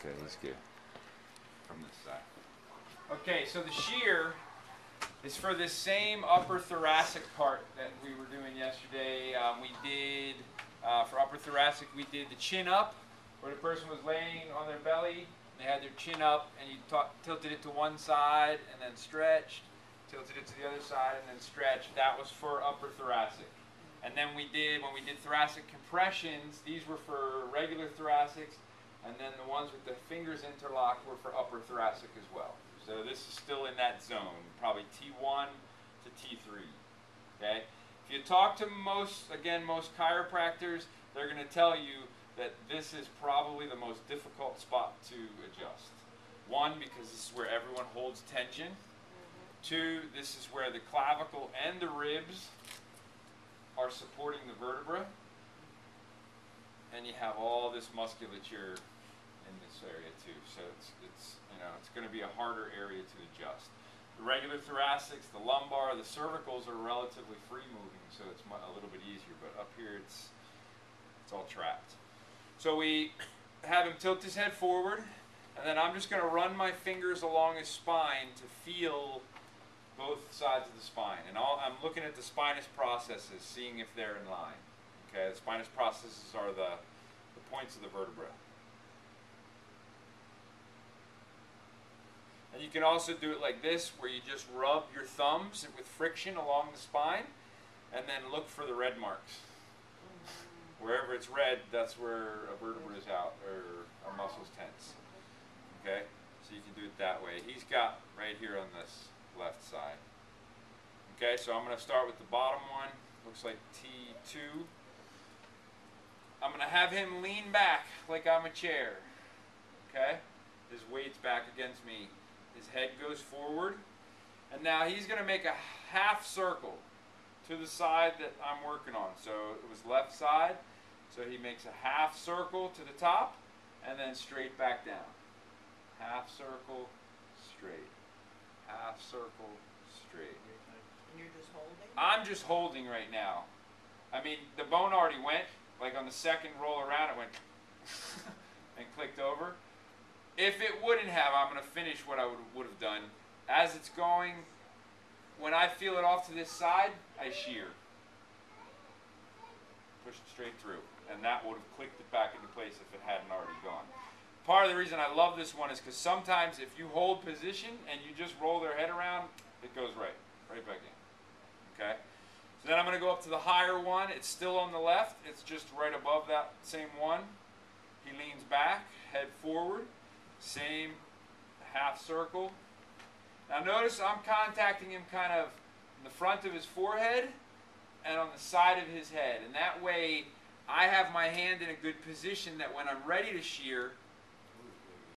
Okay, he's good. From this side. Okay, so the shear is for this same upper thoracic part that we were doing yesterday. We did, for upper thoracic, we did the chin up, where the person was laying on their belly. They had their chin up, and you tilted it to one side, and then stretched. Tilted it to the other side, and then stretched. That was for upper thoracic. And then when we did thoracic compressions, these were for regular thoracics, and then the ones with the fingers interlocked were for upper thoracic as well. So this is still in that zone, probably T1 to T3. Okay? If you talk to most chiropractors, they're going to tell you that this is probably the most difficult spot to adjust. One, because this is where everyone holds tension. Two, this is where the clavicle and the ribs are supporting the vertebra. And you have all this musculature in this area too. So it's going to be a harder area to adjust. The regular thoracics, the lumbar, the cervicals are relatively free moving, so it's a little bit easier. But up here, it's all trapped. So we have him tilt his head forward, and then I'm just going to run my fingers along his spine to feel both sides of the spine. And I'm looking at the spinous processes, seeing if they're in line. Okay, the spinous processes are the points of the vertebra. And you can also do it like this, where you just rub your thumbs with friction along the spine, and then look for the red marks. Wherever it's red, that's where a vertebra is out, or a muscle's tense. Okay? So you can do it that way. He's got right here on this left side. Okay, so I'm going to start with the bottom one. Looks like T2. I'm going to have him lean back like I'm a chair. Okay? His weight's back against me. His head goes forward. And now he's going to make a half circle to the side that I'm working on. So it was left side. So he makes a half circle to the top and then straight back down. Half circle, straight. Half circle, straight. And you're just holding? I'm just holding right now. I mean, the bone already went. Like on the second roll around, it went and clicked over. If it wouldn't have, I'm going to finish what I would have done. As it's going, when I feel it off to this side, I shear. Push it straight through. And that would have clicked it back into place if it hadn't already gone. Part of the reason I love this one is because sometimes if you hold position and you just roll their head around, it goes right back in. Okay? So then I'm going to go up to the higher one. It's still on the left. It's just right above that same one. He leans back, head forward. Same half circle. Now notice I'm contacting him kind of in the front of his forehead and on the side of his head. And that way I have my hand in a good position that when I'm ready to shear,